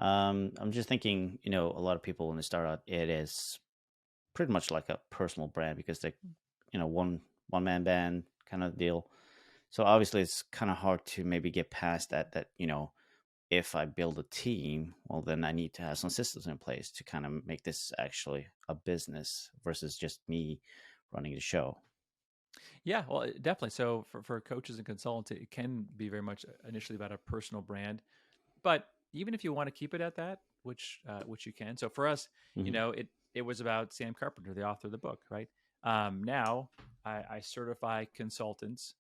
I'm just thinking, a lot of people when they start out, it is pretty much like a personal brand because they, one man band kind of deal. So obviously, it's kind of hard to maybe get past that. If I build a team, well, then I need to have some systems in place to kind of make this actually a business versus just me running the show. Yeah, well, definitely. So for coaches and consultants, it can be very much initially about a personal brand. But even if you want to keep it at that, which you can. So for us, Hmm. it was about Sam Carpenter, the author of the book, right? Now I certify consultants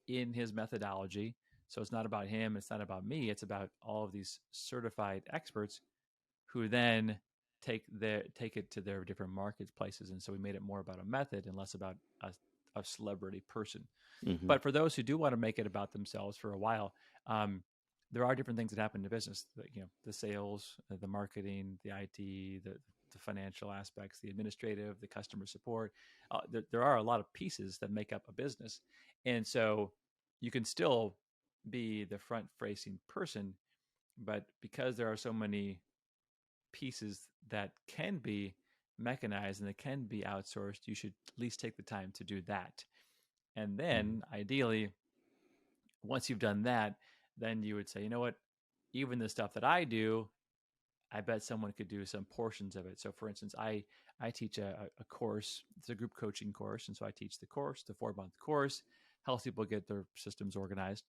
in his methodology. So it's not about him, it's not about me, it's about all of these certified experts who then take it to their different marketplaces. And so we made it more about a method and less about a celebrity person. Hmm. But for those who do want to make it about themselves for a while, um, there are different things that happen in business. The sales, the marketing, the IT, the financial aspects, the administrative, the customer support. There are a lot of pieces that make up a business, and so you can still be the front-facing person, but because there are so many pieces that can be mechanized and that can be outsourced, you should at least take the time to do that. And Hmm. then ideally, once you've done that, then you would say, you know what, even the stuff that I do, I bet someone could do some portions of it. So for instance, I teach a course, it's a group coaching course. And so I teach the course, the 4 month course, helps people get their systems organized.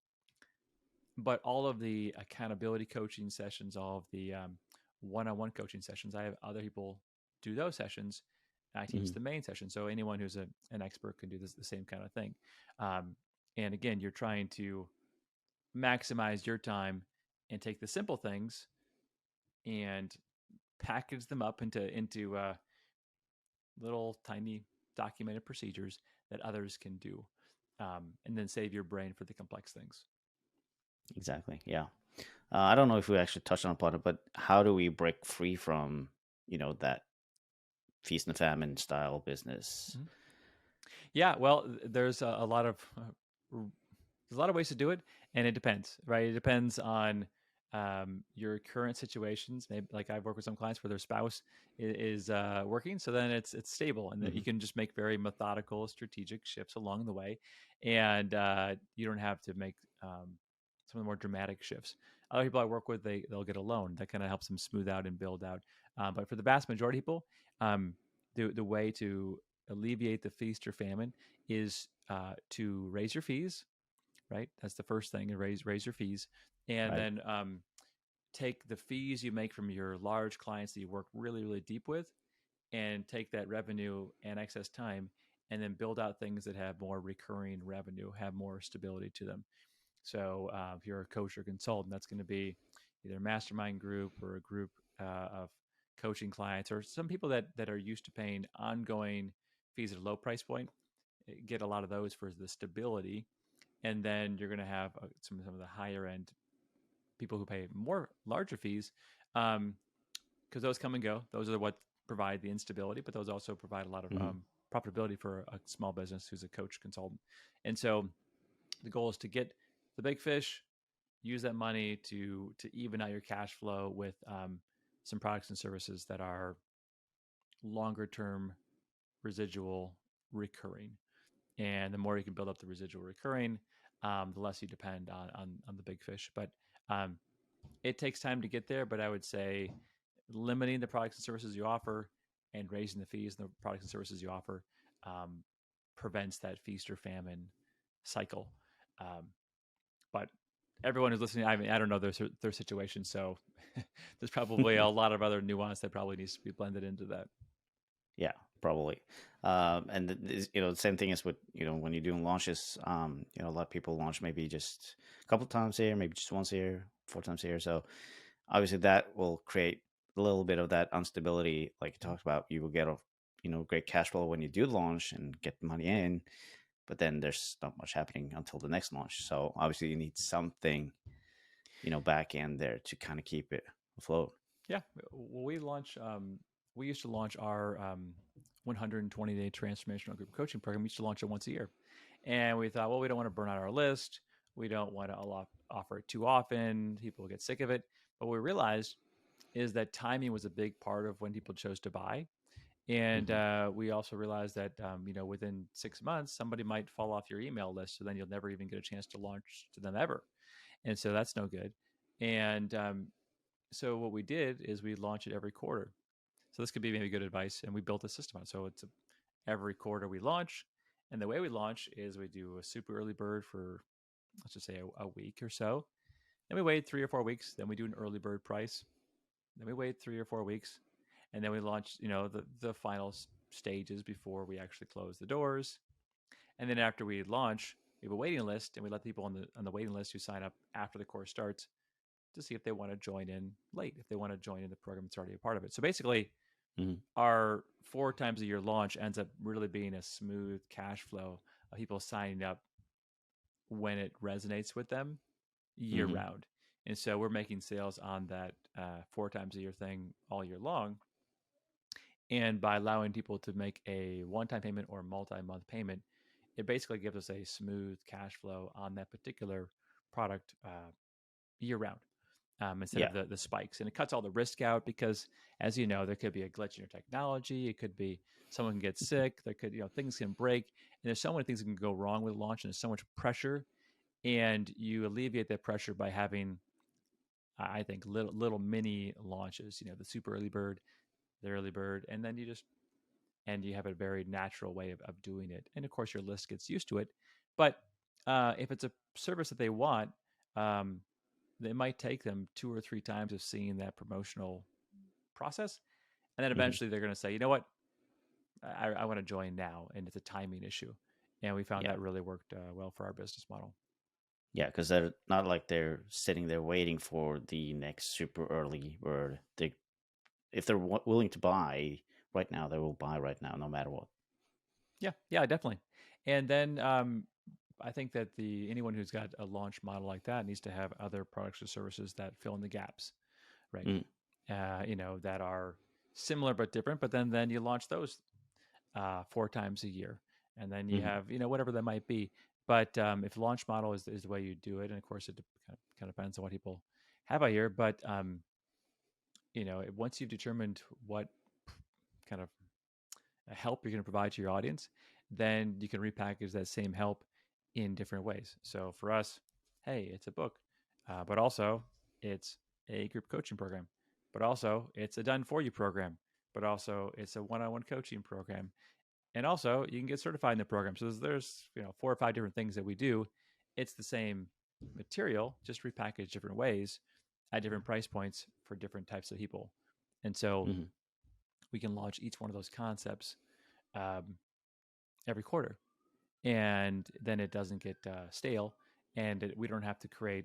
But all of the accountability coaching sessions, all of the one-on-one coaching sessions, I have other people do those sessions. I teach Hmm. the main session, so anyone who's an expert can do the same kind of thing. Um, and again, you're trying to maximize your time and take the simple things and package them up into little tiny documented procedures that others can do, and then save your brain for the complex things. Exactly. Yeah. I don't know if we actually touched on it, but how do we break free from, that feast and famine style business? Mhm. Yeah, well, there's a lot of there's a lot of ways to do it, and it depends, right? It depends on your current situations. Maybe like I've worked with some clients where their spouse is working, so then it's stable, and that you Hmm. can just make very methodical, strategic shifts along the way, and you don't have to make some of the more dramatic shifts. Other people I work with, they'll get a loan that kind of helps them smooth out and build out. But for the vast majority of people, um, the way to alleviate the feast or famine is to raise your fees, right? That's the first thing. Raise your fees, and Right. then take the fees you make from your large clients that you work really deep with, and take that revenue and excess time, and then build out things that have more recurring revenue, have more stability to them. So if you're a coach or consultant, that's going to be either a mastermind group or a group of coaching clients, or some people that are used to paying ongoing fees at a low price point. Get a lot of those for the stability, and then you're going to have some of the higher end people who pay more larger fees, because those come and go. Those are what provide the instability, but those also provide a lot of Hmm. profitability for a small business who's a coach consultant. And so the goal is to get the big fish, use that money to even out your cash flow with some products and services that are longer term, residual, recurring. And the more you can build up the residual recurring, the less you depend on the big fish. But um, it takes time to get there. But I would say limiting the products and services you offer and raising the fees and the products and services you offer um, prevents that feast or famine cycle. Um, but everyone who's listening, I mean, I don't know their situation, so there's probably a lot of other nuance that probably needs to be blended into that. Yeah, probably. And the same thing is with, when you're doing launches, a lot of people launch maybe just a couple times a year, maybe just once a year, 4 times a year. So obviously that will create a little bit of that instability. Like you talked about, you will get a, great cash flow when you do launch and get the money in, but then there's not much happening until the next launch. So obviously you need something, back in there to kind of keep it afloat. Yeah, well, we used to launch our 120-day transformational group coaching program. We used to launch it once a year, and we thought, well, we don't want to burn out our list. We don't want to offer it too often. People get sick of it. But we realized is that timing was a big part of when people chose to buy. And Hmm. we also realized that within 6 months, somebody might fall off your email list, so then you'll never even get a chance to launch to them ever, and so that's no good. And so what we did is we launch it every quarter. So this could be maybe good advice, and we built a system on it. So every quarter we launch, and the way we launch is we do a super early bird for, let's just say, a week or so. Then we wait 3 or 4 weeks. Then we do an early bird price. Then we wait 3 or 4 weeks, and then we launch, the final stages before we actually close the doors. And then after we launch, we have a waiting list, and we let people on the waiting list who sign up after the course starts to see if they want to join in late, if they want to join in the program that's already a part of it. So basically, Hmm. our 4 times a year launch ends up really being a smooth cash flow of people signing up when it resonates with them year Hmm. round. And so we're making sales on that 4 times a year thing all year long. And by allowing people to make a one time payment or multi month payment, it basically gives us a smooth cash flow on that particular product year round, instead Yeah. of the spikes. And it cuts all the risk out because, as you know, there could be a glitch in your technology. It could be someone can get sick. There could, things can break. And there's so many things that can go wrong with launch, and there's so much pressure. And you alleviate that pressure by having, I think, little mini launches. The super early bird, the early bird, and then you have a very natural way of doing it. And of course, your list gets used to it. But if it's a service that they want, um, it might take them 2 or 3 times of seeing that promotional process. And then Hmm. eventually they're going to say, you know what, I want to join now. And it's a timing issue. And we found Yeah. that really worked well for our business model. Yeah, because they're not like they're sitting there waiting for the next super early bird. They, if they're willing to buy right now, they will buy right now, no matter what. Yeah, yeah, definitely. And then I think that anyone who's got a launch model like that needs to have other products or services that fill in the gaps, right? Mm. That are similar but different. But then you launch those 4 times a year, and then you Hmm. have whatever that might be. But if launch model is the way you do it, and of course it kind of depends on what people have out here. But once you've determined what kind of help you're going to provide to your audience, then you can repackage that same help in different ways. So for us, hey, it's a book, but also it's a group coaching program, but also it's a done for you program, but also it's a one-on-one coaching program, and also you can get certified in the program. So there's 4 or 5 different things that we do. It's the same material, just repackaged different ways at different price points for different types of people. And so Hmm. we can launch each one of those concepts um, every quarter, and then it doesn't get stale, and we don't have to create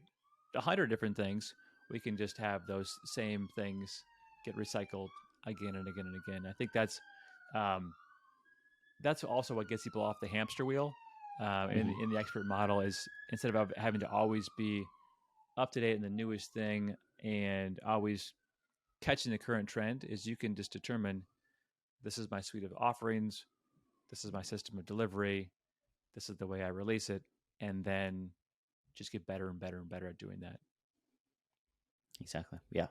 100 different things. We can just have those same things get recycled again and again and again. I think um, that's also what gets people off the hamster wheel. In, Hmm. in the expert model is, instead of having to always be up to date in the newest thing and always catching the current trend, is you can just determine, this is my suite of offerings, this is my system of delivery, this is the way I release it, and then just get better and better and better at doing that. Exactly. Yeah.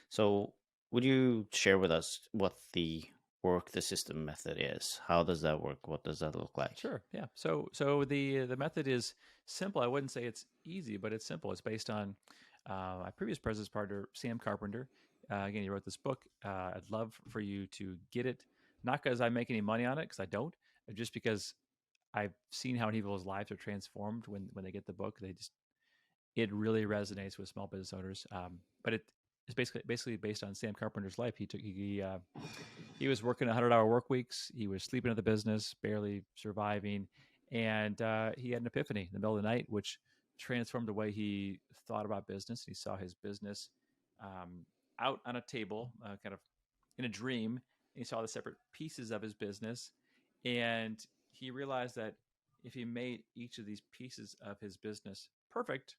So, would you share with us what the work the system method is? How does that work? What does that look like? Sure. Yeah. So the method is simple. I wouldn't say it's easy, but it's simple. It's based on my previous business partner, Sam Carpenter. Again, he wrote this book. I'd love for you to get it, not because I make any money on it, because I don't, but just because I've seen how people's lives are transformed when they get the book. It really resonates with small business owners. But it is basically based on Sam Carpenter's life. He was working 100-hour work weeks. He was sleeping at the business, barely surviving, and he had an epiphany in the middle of the night, which transformed the way he thought about business. He saw his business um, out on a table, kind of in a dream. He saw the separate pieces of his business, and he realized that if he made each of these pieces of his business perfect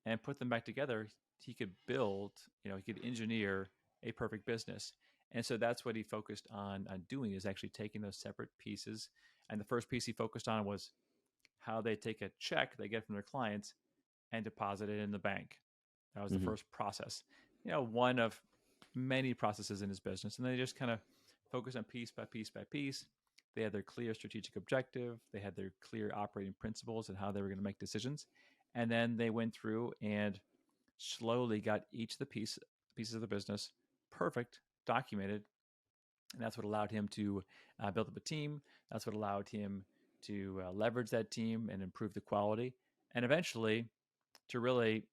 and put them back together, he could build, he could engineer a perfect business. And so that's what he focused on doing, is actually taking those separate pieces. And the first piece he focused on was how they take a check they get from their clients and deposit it in the bank. That was the Hmm. first process. One of many processes in his business, and they just kind of focus on piece by piece by piece. They had their clear strategic objective, they had their clear operating principles and how they were going to make decisions, and then they went through and slowly got each of the pieces of the business perfect, documented, and that's what allowed him to build up a team. That's what allowed him to leverage that team and improve the quality, and eventually to really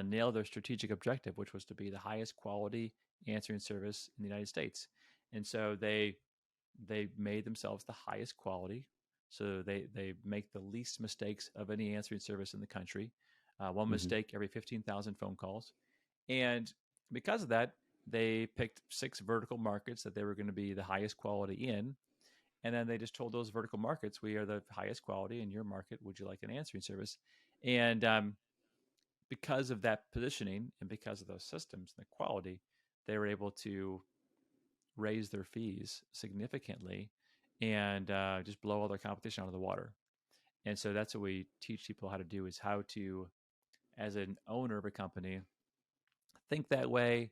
nail their strategic objective, which was to be the highest quality answering service in the United States. And so they made themselves the highest quality. So they make the least mistakes of any answering service in the country. One Hmm. mistake every 15,000 phone calls. And because of that, they picked 6 vertical markets that they were going to be the highest quality in. And then they just told those vertical markets, we are the highest quality in your market. Would you like an answering service? And because of that positioning and because of those systems and the quality, they were able to raise their fees significantly and just blow all their competition out of the water. And so that's what we teach people how to do, is how to, as an owner of a company, think that way,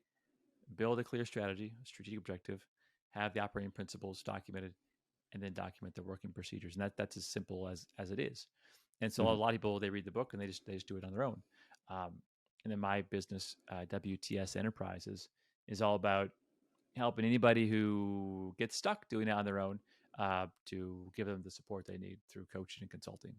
build a clear strategy, a strategic objective, have the operating principles documented, and then document the working procedures. And that's as simple as it is. And so a Hmm. lot of people, they read the book and they just do it on their own. Um, and then my business, WTS Enterprises, is all about helping anybody who gets stuck doing it on their own, to give them the support they need through coaching and consulting.